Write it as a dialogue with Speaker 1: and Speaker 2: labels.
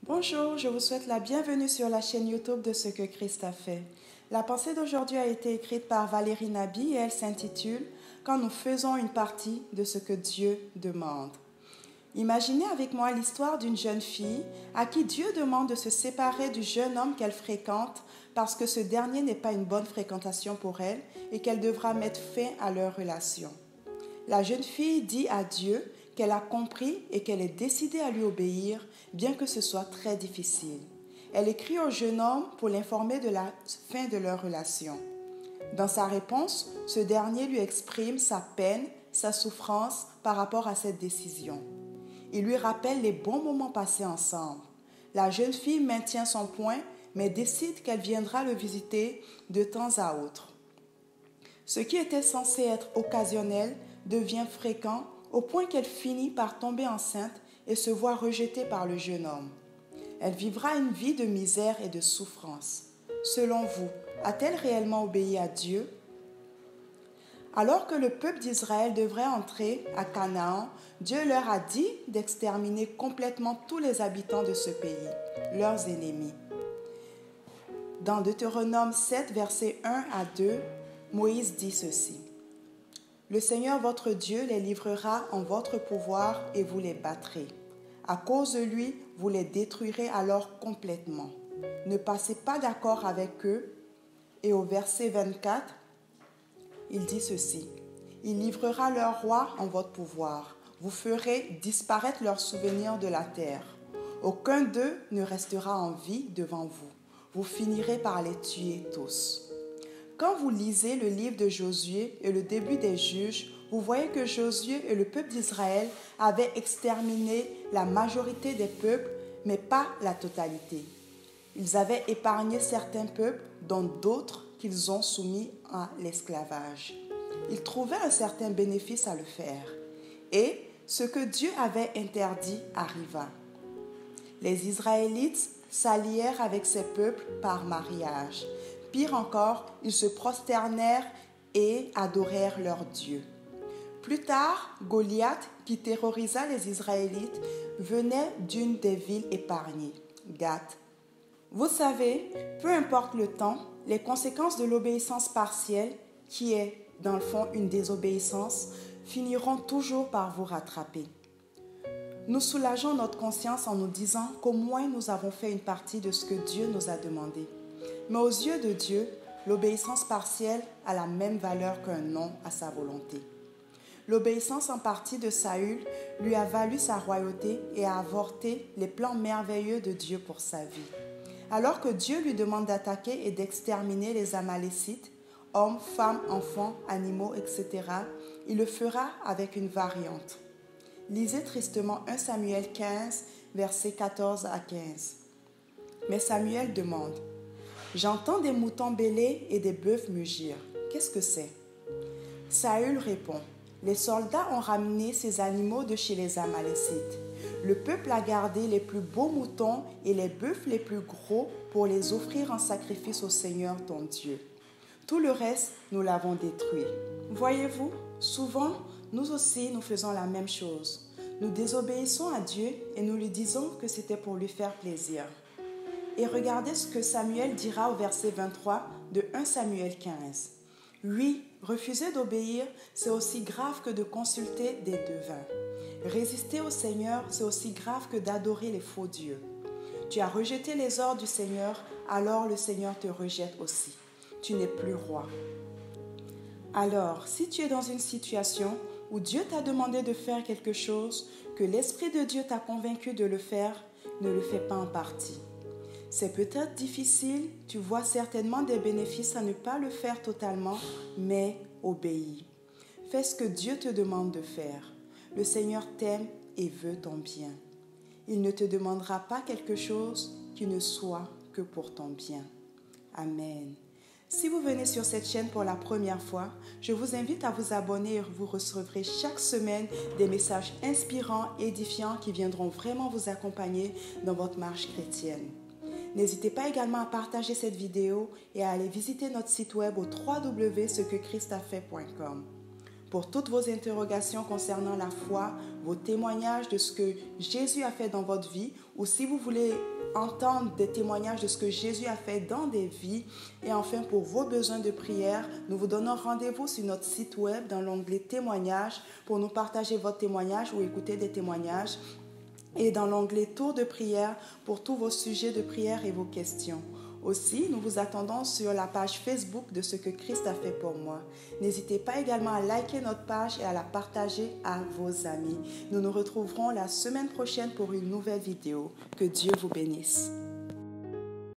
Speaker 1: Bonjour, je vous souhaite la bienvenue sur la chaîne YouTube de Ce que Christ a fait. La pensée d'aujourd'hui a été écrite par Valérie Nabi et elle s'intitule « Quand nous faisons une partie de ce que Dieu demande ». Imaginez avec moi l'histoire d'une jeune fille à qui Dieu demande de se séparer du jeune homme qu'elle fréquente parce que ce dernier n'est pas une bonne fréquentation pour elle et qu'elle devra mettre fin à leur relation. La jeune fille dit à Dieu qu'elle a compris et qu'elle est décidée à lui obéir, bien que ce soit très difficile. Elle écrit au jeune homme pour l'informer de la fin de leur relation. Dans sa réponse, ce dernier lui exprime sa peine, sa souffrance par rapport à cette décision. Il lui rappelle les bons moments passés ensemble. La jeune fille maintient son point, mais décide qu'elle viendra le visiter de temps à autre. Ce qui était censé être occasionnel devient fréquent au point qu'elle finit par tomber enceinte et se voit rejetée par le jeune homme. Elle vivra une vie de misère et de souffrance. Selon vous, a-t-elle réellement obéi à Dieu? Alors que le peuple d'Israël devrait entrer à Canaan, Dieu leur a dit d'exterminer complètement tous les habitants de ce pays, leurs ennemis. Dans Deutéronome 7, versets 1 à 2, Moïse dit ceci. « Le Seigneur votre Dieu les livrera en votre pouvoir et vous les battrez. À cause de lui, vous les détruirez alors complètement. Ne passez pas d'accord avec eux. » Et au verset 24, il dit ceci. « Il livrera leur roi en votre pouvoir. Vous ferez disparaître leurs souvenirs de la terre. Aucun d'eux ne restera en vie devant vous. Vous finirez par les tuer tous. » Quand vous lisez le livre de Josué et le début des juges, vous voyez que Josué et le peuple d'Israël avaient exterminé la majorité des peuples, mais pas la totalité. Ils avaient épargné certains peuples, dont d'autres qu'ils ont soumis à l'esclavage. Ils trouvaient un certain bénéfice à le faire. Et ce que Dieu avait interdit arriva. Les Israélites s'allièrent avec ces peuples par mariage. Pire encore, ils se prosternèrent et adorèrent leur Dieu. Plus tard, Goliath, qui terrorisa les Israélites, venait d'une des villes épargnées, Gath. Vous savez, peu importe le temps, les conséquences de l'obéissance partielle, qui est dans le fond une désobéissance, finiront toujours par vous rattraper. Nous soulageons notre conscience en nous disant qu'au moins nous avons fait une partie de ce que Dieu nous a demandé. Mais aux yeux de Dieu, l'obéissance partielle a la même valeur qu'un non à sa volonté. L'obéissance en partie de Saül lui a valu sa royauté et a avorté les plans merveilleux de Dieu pour sa vie. Alors que Dieu lui demande d'attaquer et d'exterminer les Amalécites, hommes, femmes, enfants, animaux, etc., il le fera avec une variante. Lisez tristement 1 Samuel 15, versets 14 à 15. Mais Samuel demande « J'entends des moutons bêler et des bœufs mugir. Qu'est-ce que c'est » Saül répond « Les soldats ont ramené ces animaux de chez les Amalécites. Le peuple a gardé les plus beaux moutons et les bœufs les plus gros pour les offrir en sacrifice au Seigneur ton Dieu. Tout le reste, nous l'avons détruit. » Voyez-vous, souvent, nous aussi, nous faisons la même chose. Nous désobéissons à Dieu et nous lui disons que c'était pour lui faire plaisir. Et regardez ce que Samuel dira au verset 23 de 1 Samuel 15. « Oui, refuser d'obéir, c'est aussi grave que de consulter des devins. Résister au Seigneur, c'est aussi grave que d'adorer les faux dieux. Tu as rejeté les ordres du Seigneur, alors le Seigneur te rejette aussi. Tu n'es plus roi. » Alors, si tu es dans une situation où Dieu t'a demandé de faire quelque chose, que l'Esprit de Dieu t'a convaincu de le faire, ne le fais pas en partie. C'est peut-être difficile, tu vois certainement des bénéfices à ne pas le faire totalement, mais obéis. Fais ce que Dieu te demande de faire. Le Seigneur t'aime et veut ton bien. Il ne te demandera pas quelque chose qui ne soit que pour ton bien. Amen. Si vous venez sur cette chaîne pour la première fois, je vous invite à vous abonner et vous recevrez chaque semaine des messages inspirants, édifiants qui viendront vraiment vous accompagner dans votre marche chrétienne. N'hésitez pas également à partager cette vidéo et à aller visiter notre site web au www.cequechristafait.com. Pour toutes vos interrogations concernant la foi, vos témoignages de ce que Jésus a fait dans votre vie, ou si vous voulez entendre des témoignages de ce que Jésus a fait dans des vies. Et enfin, pour vos besoins de prière, nous vous donnons rendez-vous sur notre site web dans l'onglet témoignages pour nous partager votre témoignage ou écouter des témoignages. Et dans l'onglet tour de prière pour tous vos sujets de prière et vos questions. Aussi, nous vous attendons sur la page Facebook de Ce que Christ a fait pour moi. N'hésitez pas également à liker notre page et à la partager à vos amis. Nous nous retrouverons la semaine prochaine pour une nouvelle vidéo. Que Dieu vous bénisse.